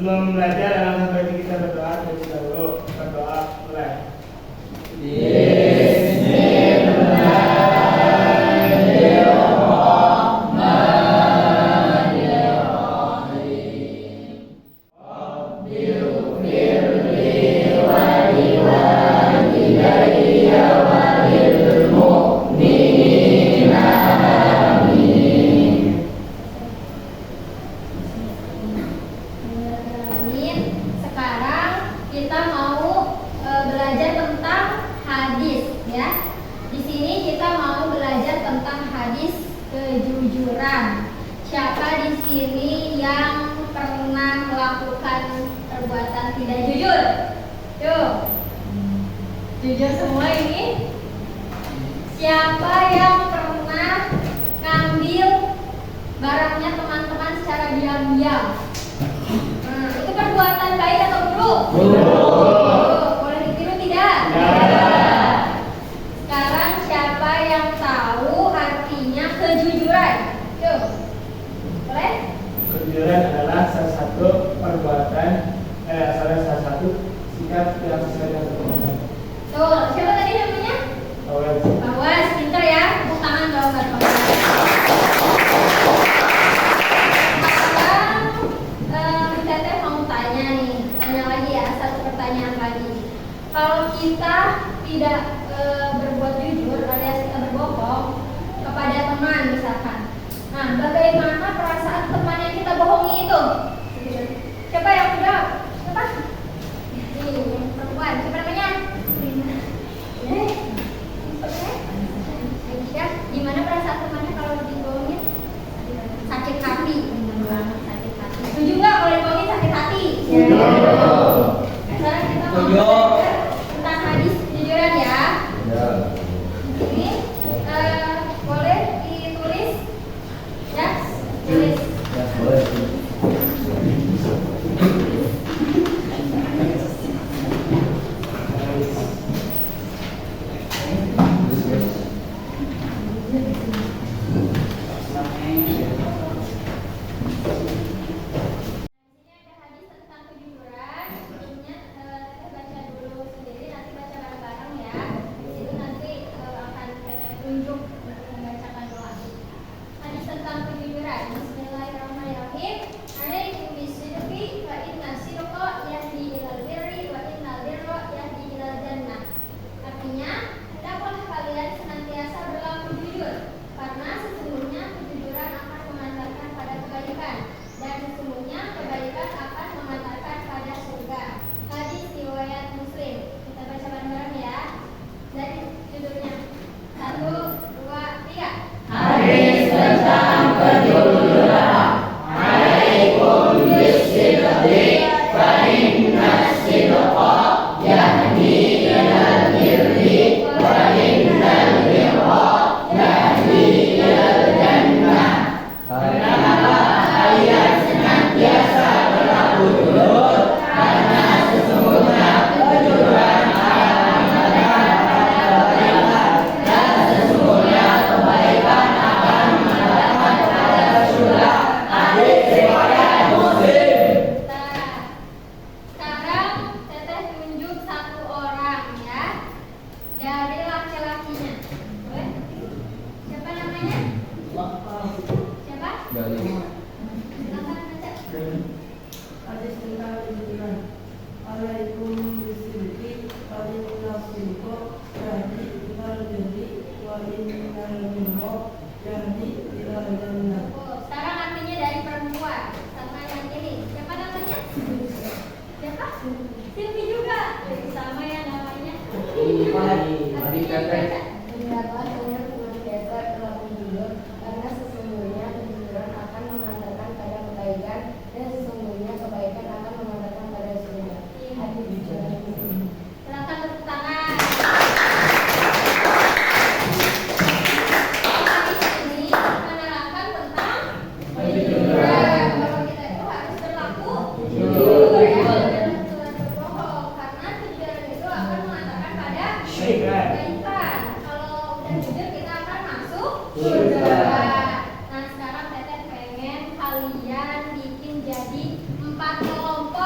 Sebelum belajar, langsung baik kita berdoa terlebih dahulu. Berdoa mulai. Kejujuran. Siapa di sini yang pernah melakukan perbuatan tidak jujur? Yuk, jujur semua ini. Siapa yang pernah ngambil barangnya teman-teman secara diam-diam? Itu perbuatan baik atau buruk? Boleh ditiru tidak? Sekarang siapa yang tahu artinya kejujuran? Yuk, boleh? Kejujuran adalah salah satu perbuatan, salah satu sikap yang sesuai dengan perbuatan. Tuh, siapa tadi namanya? Awas, pintar ya. Tepuk tangan dong buat Bawas. Sekarang Teteh mau tanya lagi ya, satu pertanyaan lagi. Kalau kita tidak berbuat jujur alias kita berbohong kepada teman misalkan, nah bagaimana perasaan teman yang kita bohongi itu? Siapa yang jawab? Siapa? Ini yang perempuan, siapa namanya? Gimana perasaan temannya kalau dibohongin? Sakit hati, sakit hati. Setuju nggak kalau dibohongin sakit hati? Sekarang kita mau belajar tentang hadis kejujuran ya. Ini boleh ditulis ya, tulis. Sekarang artinya dari perempuan sama yang ini. Siapa namanya? Siapa? Silvi juga. Jadi sama ya namanya. Karena sesungguhnya kejujuran akan mengantarkan pada kebaikan dan sesungguhnya kebaikan akan mengantarkan pada surga. Hadis kejujuran. Silakan tepuk tangan. Nah sekarang Teteh pengen kalian bikin jadi 4 kelompok.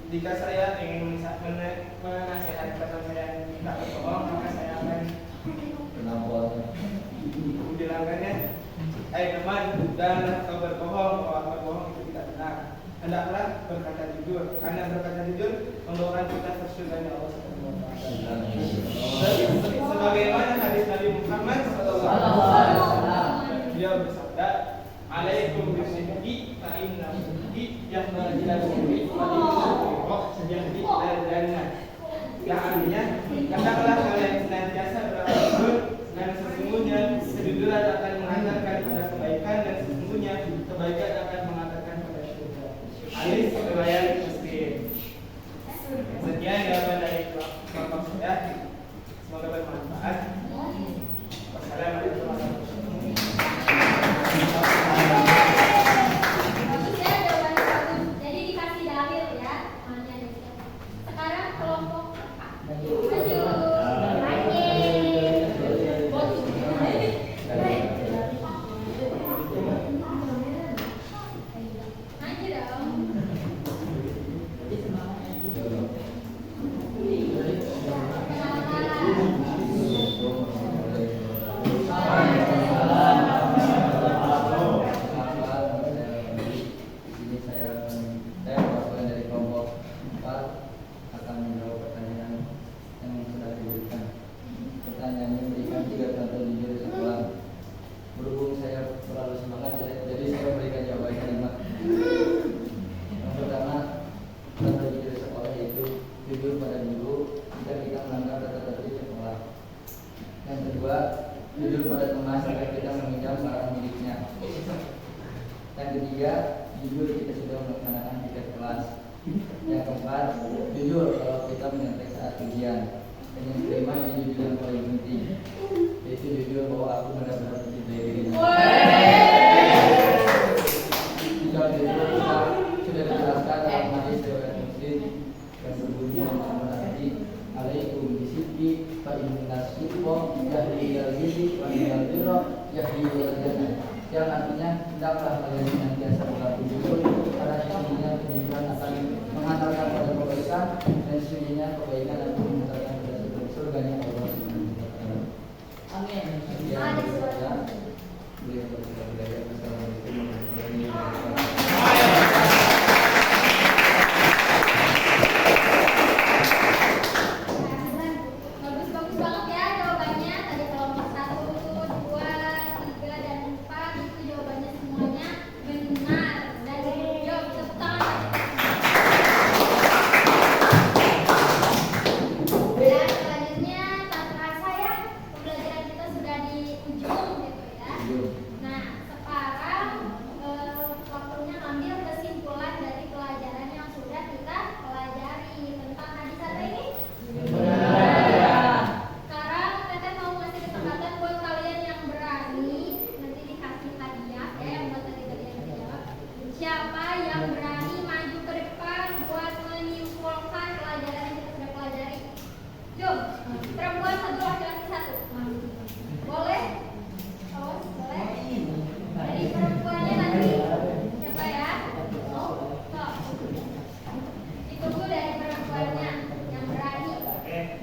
Jika saya ingin menasihati teman saya yang tidak berbohong, maka saya akan bilangkannya, teman, jangan kau berbohong, bahwa berbohong itu tidak benar. hendaklah berkata jujur, karena berkata jujur membawakan kita ke surganya Allah Subhanahu wa taala. Sebagaimana hadis Nabi Muhammad SAW, beliau bersabda, "Alaikum bisidqi fa inna sidqi yahdi ila sidqi wa inna yahdi ila jannah." Yang artinya, hendaklah kalian senantiasa berkata jujur, dan sesungguhnya kejujuran akan mengantarkan pada kebaikan, dan sesungguhnya kebaikan akan mengantarkan pada surga. Hadis riwayat Muslim. Sekian jawaban dari kelompok saya. Semoga bermanfaat. Wassalamualaikum warahmatullahi wabarakatuh. Bagus ya jawabannya bagus. Jadi dikasih dalil ya. Sekarang kelompok A. Maju. Yang artinya hendaklah kalian senantiasa berlaku jujur, karena sesungguhnya kejujuran akan mengantarkan pada kebaikan, dan sesungguhnya kebaikan akan mengantarkan pada surganya Allah Subhanahu wa taala. Amin.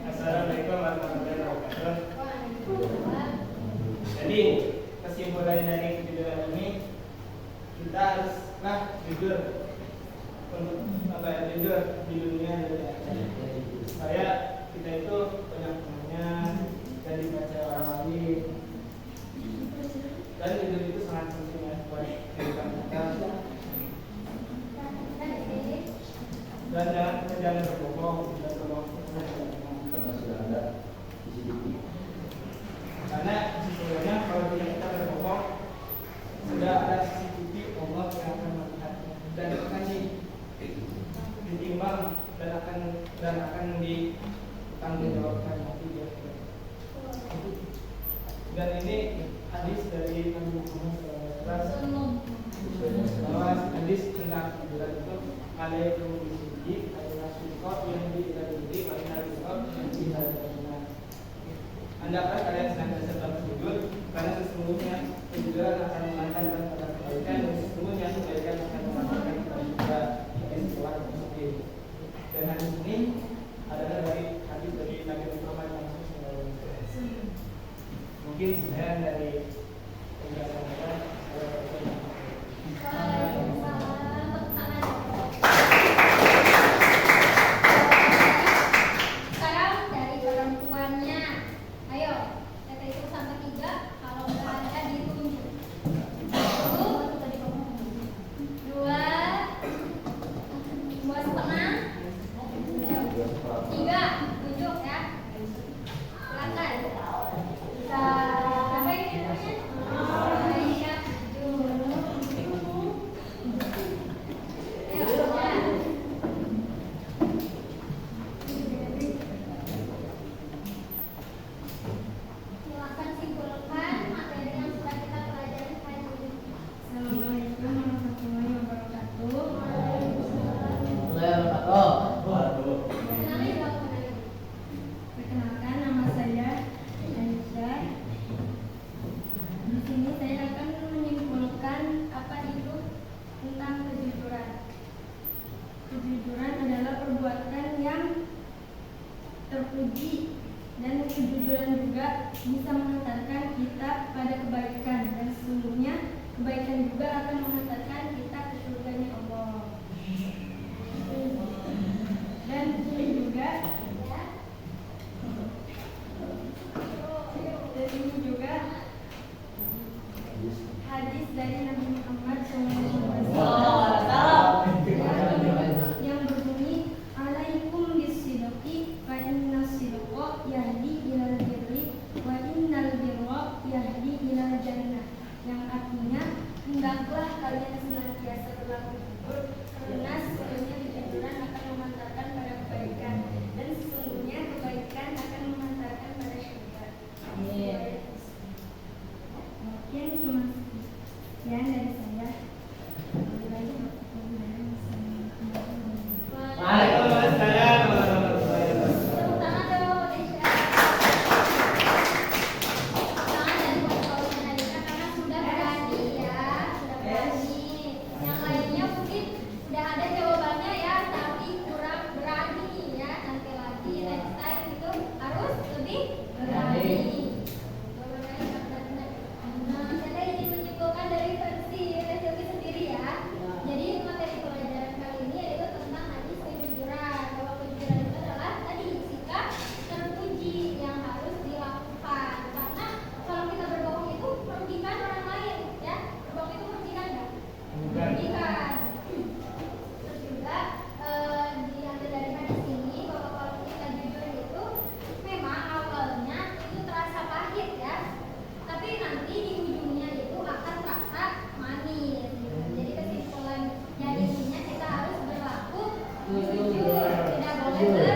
Assalamualaikum warahmatullahi wabarakatuh. Hendaklah kalian senantiasa berjujur, karena sesungguhnya kejujuran akan mengantarkan pada kebaikan, dan sesungguhnya kebaikan akan mengantarkan pada surga. Hadis riwayat Muslim. Dan hadis ini adalah dari hadis dari Nabi Muhammad SAW. Mungkin sebenarnya dari penjelasan saya. Waalaikumsalam. Kenalin dong, kenalin. Perkenalkan, nama saya Aisyah. Di sini saya akan menyimpulkan apa itu tentang kejujuran. Kejujuran adalah perbuatan yang terpuji, dan kejujuran juga bisa mengantarkan kita pada kebaikan, dan sesungguhnya kebaikan juga akan mengantarkan kita ke surganya Allah. Dan ini juga hadis dari Nabi Muhammad SAW yang berbunyi, alaikum bisidqi fa inna sidqa yahdi ilal birri wa innal birra yahdi ilal jannah, yang artinya hendaklah kalian senantiasa berlaku jujur karena sesungguhnya kejujuran akan mengantarkan pada kebaikan, dan sesungguhnya kebaikan akan mengantarkan pada surga. Mungkin cuma sekian dari saya. Waalaikumsalam warahmatullahi wabarakatuh. Tepuk tangan dong, Aisyah. Tangan dari kawan-kawan Aisyah karena sudah berani ya, sudah berani. Yang lainnya mungkin sudah ada jawabannya ya, tapi kurang berani ya. Nanti lagi next time itu harus lebih berani. Jawabannya benar-benar. Nah, saya ingin menyimpulkan dari versi Silvi sendiri ya. Jadi materi pelajaran kali ini yaitu tentang hadis kejujuran. Bahwa kejujuran itu adalah tadi sikap terpuji yang harus dilakukan. Karena kalau kita berbohong itu merugikan orang lain, ya. Berbohong itu merugikan nggak? Merugikan. Terus juga diambil dari hadis ini bahwa kalau kita jujur itu memang awalnya itu terasa pahit ya. Tapi nanti di ujungnya itu akan terasa manis. Jadi kesimpulan dari intinya kita harus berlaku jujur, tidak boleh